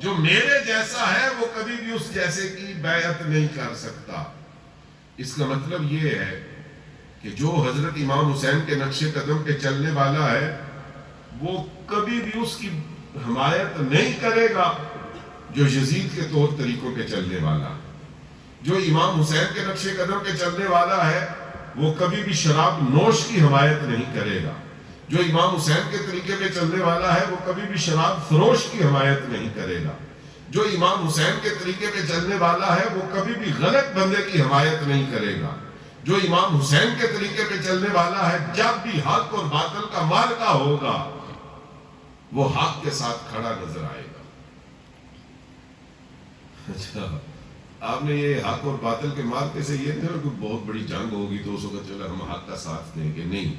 جو میرے جیسا ہے وہ کبھی بھی اس جیسے کی بیعت نہیں کر سکتا۔ اس کا مطلب یہ ہے کہ جو حضرت امام حسین کے نقش قدم پہ چلنے والا ہے وہ کبھی بھی اس کی حمایت نہیں کرے گا جو یزید کے طور طریقوں پہ چلنے والا ہے۔ جو امام حسین کے نقش قدم پہ چلنے والا ہے وہ کبھی بھی شراب نوش کی حمایت نہیں کرے گا۔ جو امام حسین کے طریقے پہ چلنے والا ہے وہ کبھی بھی شراب فروش کی حمایت نہیں کرے گا۔ جو امام حسین کے طریقے پہ چلنے والا ہے وہ کبھی بھی غلط بندے کی حمایت نہیں کرے گا۔ جو امام حسین کے طریقے پہ چلنے والا ہے جب بھی حق اور باطل کا معرکہ ہوگا وہ حق کے ساتھ کھڑا نظر آئے گا۔ اچھا، آپ نے یہ حق اور باطل کے معرکے سے یہ نہیں کہ بہت بڑی جنگ ہوگی تو اس وقت چلے ہم حق کا ساتھ دیں گے، نہیں،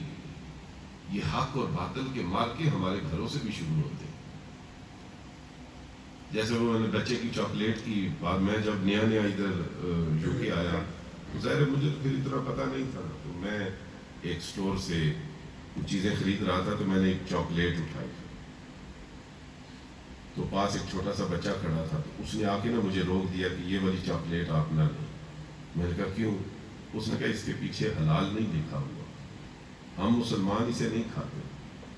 یہ حق اور باطل کے معرکے ہمارے گھروں سے بھی شروع ہوتے ہیں۔ جیسے وہ میں نے بچے کی چاکلیٹ کی بات، میں جب نیا ادھر یو کے آیا ظاہر مجھے تو پھر اتنا پتہ نہیں تھا، تو میں ایک سٹور سے کچھ چیزیں خرید رہا تھا تو میں نے ایک چاکلیٹ اٹھائی، تو پاس ایک چھوٹا سا بچہ کھڑا تھا، تو اس نے آ کے مجھے روک دیا کہ یہ والی چاکلیٹ آپ نہ لیں۔ میں نے کہا کیوں؟ اس نے کہا اس کے پیچھے حلال نہیں لکھا ہوا، ہم مسلمان اسے نہیں کھاتے۔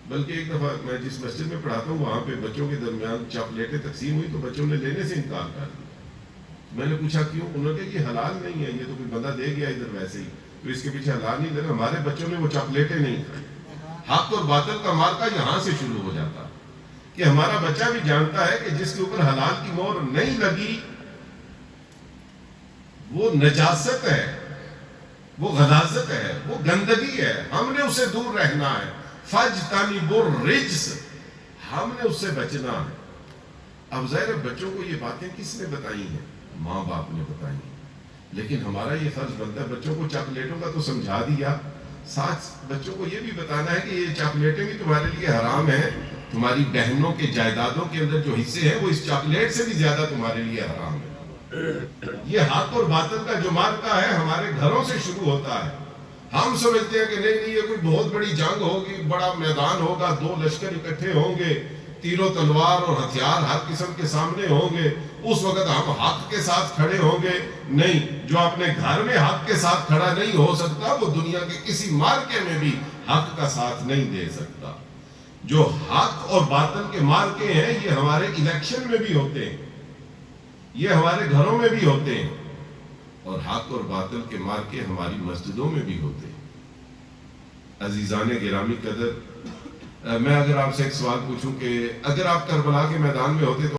بلکہ ایک دفعہ میں جس مسجد میں پڑھاتا ہوں وہاں پہ بچوں کے درمیان چاکلیٹیں تقسیم ہوئی تو بچوں نے لینے سے انکار کر دیا۔ میں نے پوچھا کیوں؟ انہوں نے کہا یہ حلال نہیں ہے، یہ تو کوئی بندہ دے گیا ادھر ویسے ہی، تو اس کے پیچھے حلال نہیں لگا۔ ہمارے بچوں نے وہ چاکلیٹیں نہیں کھائی۔ حق اور باطل کا معرکہ یہاں سے شروع ہو جاتا کہ ہمارا بچہ بھی جانتا ہے کہ جس کے اوپر حلال کی مہر نہیں لگی وہ نجاست ہے، وہ غلاظت ہے، وہ گندگی ہے، ہم نے اسے دور رہنا ہے۔ فَاجْتَنِبُوا الرِّجْسَ، ہم نے اس سے بچنا ہے۔ اب ظاہر بچوں کو یہ باتیں کس نے بتائی ہیں؟ ماں باپ نے بتائی ہیں، لیکن ہمارا یہ فرض بنتا ہے بچوں کو چاکلیٹوں کا تو سمجھا دیا، ساتھ بچوں کو یہ بھی بتانا ہے کہ یہ چاکلیٹیں بھی تمہارے لیے حرام ہیں، تمہاری بہنوں کے جائیدادوں کے اندر جو حصے ہیں وہ اس چاکلیٹ سے بھی زیادہ تمہارے لیے حرام ہے۔ یہ حق اور باطل کا جو معرکہ ہے ہمارے گھروں سے شروع ہوتا ہے۔ ہم سمجھتے ہیں کہ نہیں یہ کوئی بہت بڑی جنگ ہوگی، بڑا میدان ہوگا، دو لشکر اکٹھے ہوں گے، تیر و تلوار اور ہتھیار ہر قسم کے سامنے ہوں گے، اس وقت ہم حق کے ساتھ کھڑے ہوں گے۔ نہیں، جو اپنے گھر میں حق کے ساتھ کھڑا نہیں ہو سکتا وہ دنیا کے کسی معرکے میں بھی حق کا ساتھ نہیں دے سکتا۔ جو حق اور باطل کے معرکے ہیں یہ ہمارے الیکشن میں بھی ہوتے ہیں، یہ ہمارے گھروں میں بھی ہوتے ہیں، اور حق اور باطل کے معرکے ہماری مسجدوں میں بھی ہوتے ہیں۔ عزیزان گرامی قدر، میں اگر آپ سے ایک سوال پوچھوں کہ اگر آپ کربلا کے میدان میں ہوتے تو